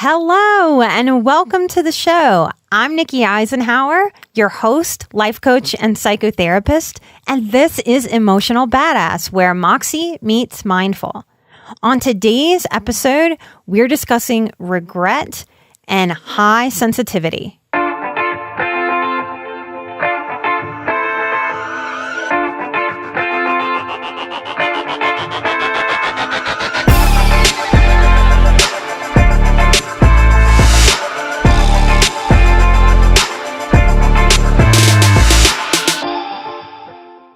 Hello, and welcome to the show. I'm Nikki Eisenhower, your host, life coach, and psychotherapist, and this is Emotional Badass, where Moxie meets Mindful. On today's episode, we're discussing regret and high sensitivity.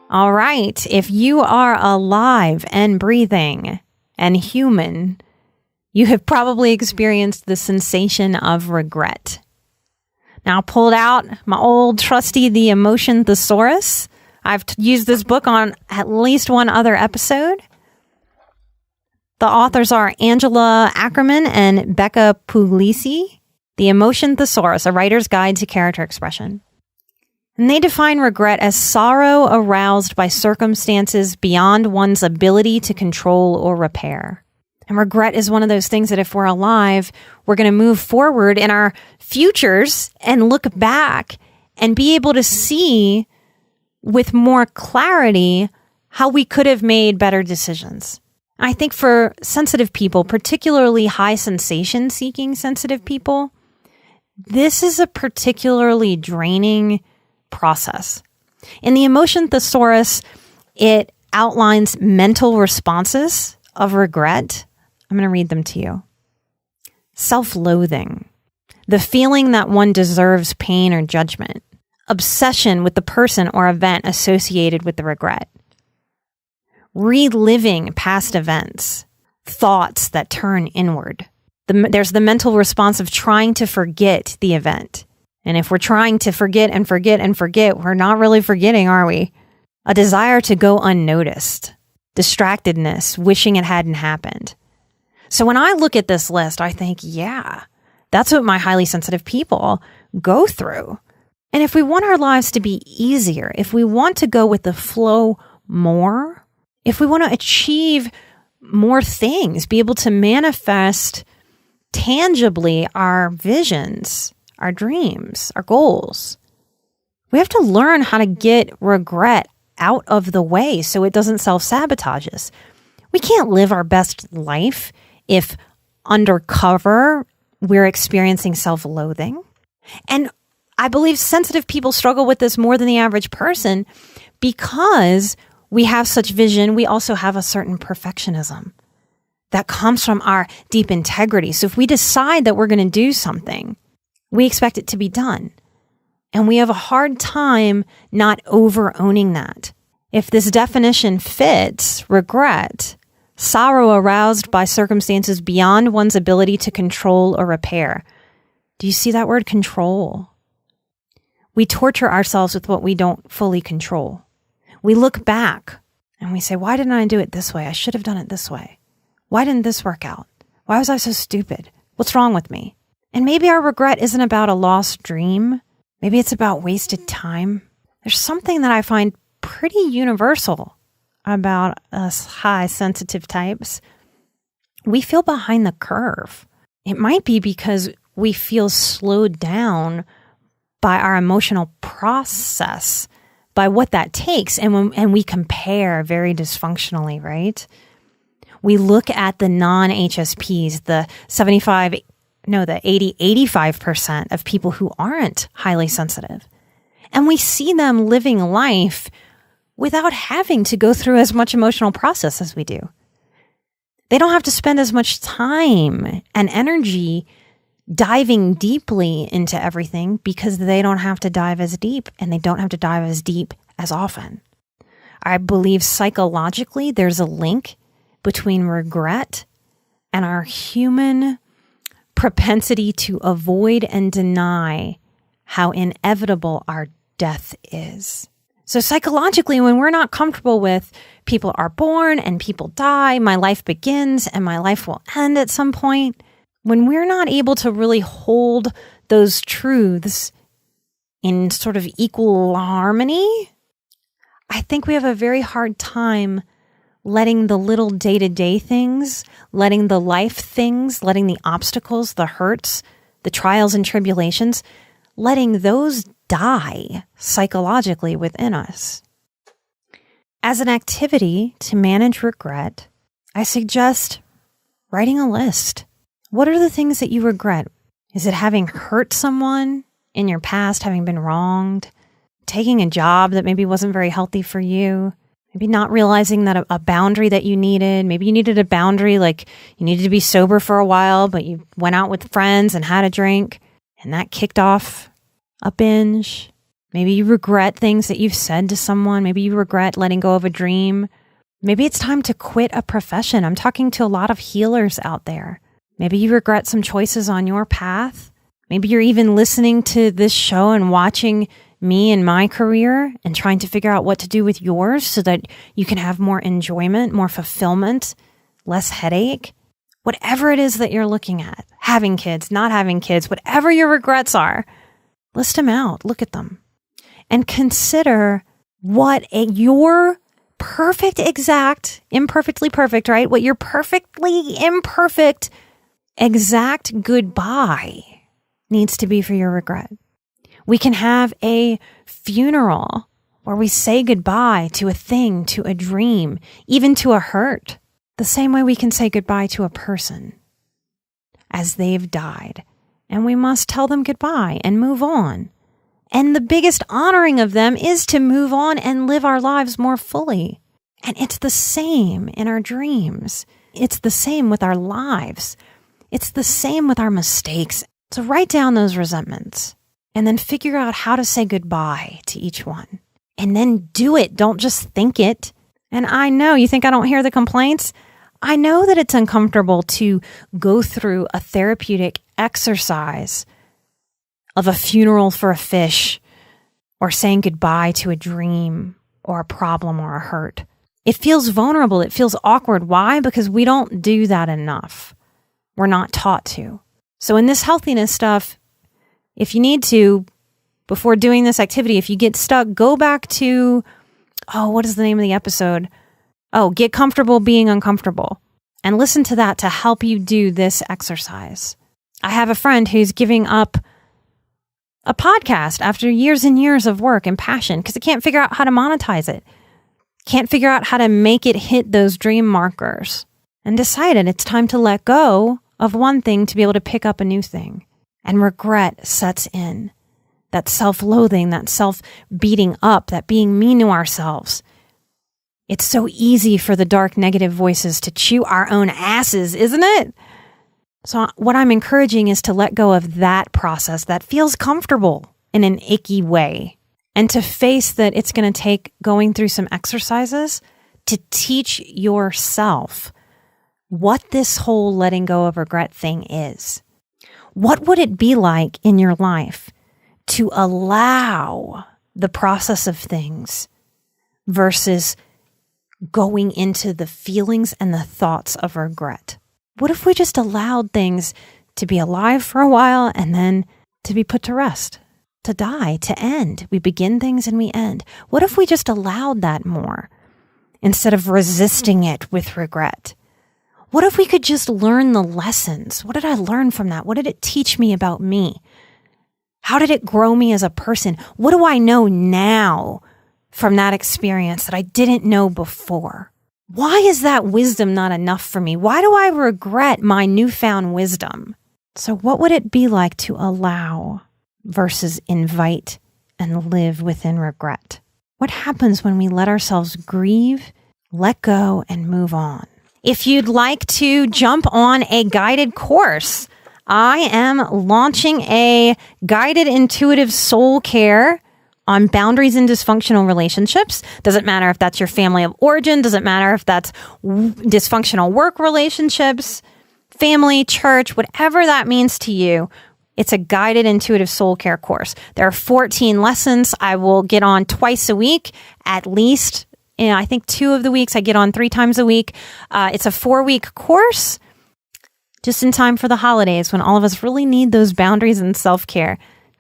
All right, if you are alive and breathing and human, you have probably experienced the sensation of regret. Now, I pulled out my old trusty The Emotion Thesaurus. I've used this book on at least one other episode. The authors are Angela Ackerman and Becca Puglisi. The Emotion Thesaurus, a writer's guide to character expression. And they define regret as sorrow aroused by circumstances beyond one's ability to control or repair. And regret is one of those things that if we're alive, we're going to move forward in our futures and look back and be able to see with more clarity how we could have made better decisions. I think for sensitive people, particularly high sensation seeking sensitive people, this is a particularly draining process. In the Emotion Thesaurus, it outlines mental responses of regret. I'm going to read them to you. Self-loathing, the feeling that one deserves pain or judgment, obsession with the person or event associated with the regret, reliving past events, thoughts that turn inward. There's the mental response of trying to forget the event. And if we're trying to forget and forget and forget, we're not really forgetting, are we? A desire to go unnoticed, distractedness, wishing it hadn't happened. So when I look at this list, I think, yeah, that's what my highly sensitive people go through. And if we want our lives to be easier, if we want to go with the flow more, if we want to achieve more things, be able to manifest tangibly our visions, our dreams, our goals, we have to learn how to get regret out of the way so it doesn't self-sabotage us. We can't live our best life if undercover we're experiencing self-loathing. And I believe sensitive people struggle with this more than the average person because we have such vision. We also have a certain perfectionism that comes from our deep integrity. So if we decide that we're going to do something, we expect it to be done. And we have a hard time not over-owning that. If this definition fits, regret, sorrow aroused by circumstances beyond one's ability to control or repair. Do you see that word, control? We torture ourselves with what we don't fully control. We look back and we say, why didn't I do it this way? I should have done it this way. Why didn't this work out? Why was I so stupid? What's wrong with me? And maybe our regret isn't about a lost dream. Maybe it's about wasted time. There's something that I find pretty universal about us high sensitive types. We feel behind the curve. It might be because we feel slowed down by our emotional process, by what that takes. And we compare very dysfunctionally, right? We look at the non-HSPs, the 85% of people who aren't highly sensitive. And we see them living life without having to go through as much emotional process as we do. They don't have to spend as much time and energy diving deeply into everything because they don't have to dive as deep and they don't have to dive as deep as often. I believe psychologically there's a link between regret and our human propensity to avoid and deny how inevitable our death is. So psychologically, when we're not comfortable with people are born and people die, my life begins and my life will end at some point, when we're not able to really hold those truths in sort of equal harmony, I think we have a very hard time letting the little day-to-day things, letting the life things, letting the obstacles, the hurts, the trials and tribulations, letting those die psychologically within us. As an activity to manage regret, I suggest writing a list. What are the things that you regret? Is it having hurt someone in your past, having been wronged? Taking a job that maybe wasn't very healthy for you? Maybe not realizing that a boundary that you needed. Maybe you needed a boundary, like you needed to be sober for a while, but you went out with friends and had a drink, and that kicked off a binge. Maybe you regret things that you've said to someone. Maybe you regret letting go of a dream. Maybe it's time to quit a profession. I'm talking to a lot of healers out there. Maybe you regret some choices on your path. Maybe you're even listening to this show and watching me and my career and trying to figure out what to do with yours so that you can have more enjoyment, more fulfillment, less headache. Whatever it is that you're looking at, having kids, not having kids, whatever your regrets are, list them out, look at them, and consider what your perfect, exact, imperfectly perfect, right? What your perfectly imperfect, exact goodbye needs to be for your regret. We can have a funeral where we say goodbye to a thing, to a dream, even to a hurt, the same way we can say goodbye to a person as they've died. And we must tell them goodbye and move on. And the biggest honoring of them is to move on and live our lives more fully. And it's the same in our dreams. It's the same with our lives. It's the same with our mistakes. So write down those resentments and then figure out how to say goodbye to each one. And then do it. Don't just think it. And I know you think I don't hear the complaints. I know that it's uncomfortable to go through a therapeutic exercise of a funeral for a fish or saying goodbye to a dream or a problem or a hurt. It feels vulnerable. It feels awkward. Why? Because we don't do that enough. We're not taught to. So in this healthiness stuff, if you need to, before doing this activity, if you get stuck, go back to, what is the name of the episode? Get comfortable being uncomfortable. And listen to that to help you do this exercise. I have a friend who's giving up a podcast after years and years of work and passion because it can't figure out how to monetize it. Can't figure out how to make it hit those dream markers. And decided it's time to let go of one thing to be able to pick up a new thing. And regret sets in. That self-loathing, that self-beating up, that being mean to ourselves. It's so easy for the dark negative voices to chew our own asses, isn't it? So what I'm encouraging is to let go of that process that feels comfortable in an icky way. And to face that it's going to take going through some exercises to teach yourself what this whole letting go of regret thing is. What would it be like in your life to allow the process of things versus going into the feelings and the thoughts of regret? What if we just allowed things to be alive for a while and then to be put to rest, to die, to end? We begin things and we end. What if we just allowed that more instead of resisting it with regret? What if we could just learn the lessons? What did I learn from that? What did it teach me about me? How did it grow me as a person? What do I know now from that experience that I didn't know before? Why is that wisdom not enough for me? Why do I regret my newfound wisdom? So what would it be like to allow versus invite and live within regret? What happens when we let ourselves grieve, let go, and move on? If you'd like to jump on a guided course, I am launching a guided intuitive soul care on boundaries in dysfunctional relationships. Doesn't matter if that's your family of origin, doesn't matter if that's dysfunctional work relationships, family, church, whatever that means to you. It's a guided intuitive soul care course. There are 14 lessons. I will get on twice a week, at least. I think 2 of the weeks I get on 3 times a week. It's a 4-week course, just in time for the holidays when all of us really need those boundaries and self-care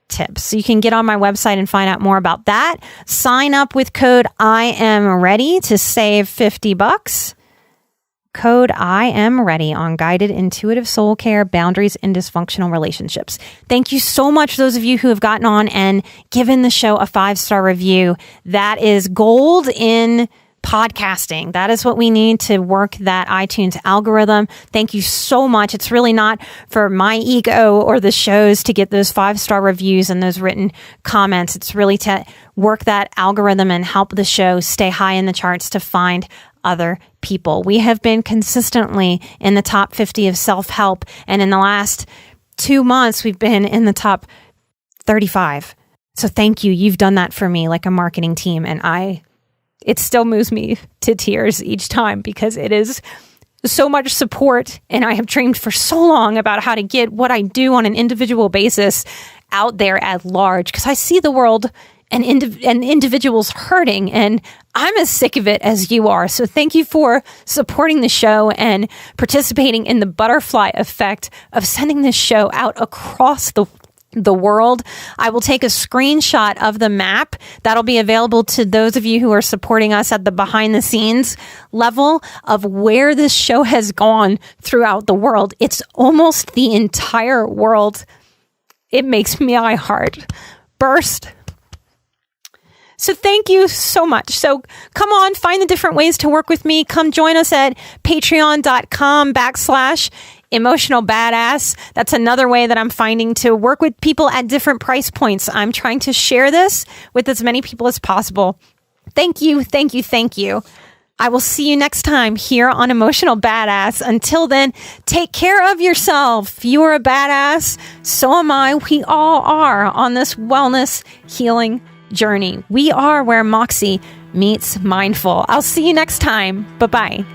tips. So you can get on my website and find out more about that. Sign up with code IAMREADY to save $50. Code IAMREADY on guided intuitive soul care, boundaries, and dysfunctional relationships. Thank you so much, those of you who have gotten on and given the show a 5-star review. That is gold in podcasting. That is what we need to work that iTunes algorithm. Thank you so much. It's really not for my ego or the shows to get those 5-star reviews and those written comments. It's really to work that algorithm and help the show stay high in the charts to find other people. We have been consistently in the top 50 of self-help, and in the last 2 months, we've been in the top 35. So thank you. You've done that for me like a marketing team, and it still moves me to tears each time because it is so much support, and I have dreamed for so long about how to get what I do on an individual basis out there at large, because I see the world and individuals hurting, and I'm as sick of it as you are. So thank you for supporting the show and participating in the butterfly effect of sending this show out across the world. I will take a screenshot of the map that'll be available to those of you who are supporting us at the behind the scenes level of where this show has gone throughout the world. It's almost the entire world. It makes my heart burst. So thank you so much. So come on, find the different ways to work with me. Come join us at patreon.com/emotional badass. That's another way that I'm finding to work with people at different price points. I'm trying to share this with as many people as possible. Thank you, thank you, thank you. I will see you next time here on Emotional Badass. Until then, take care of yourself. You are a badass. So am I. We all are on this wellness healing journey. We are where Moxie meets mindful. I'll see you next time. Bye-bye.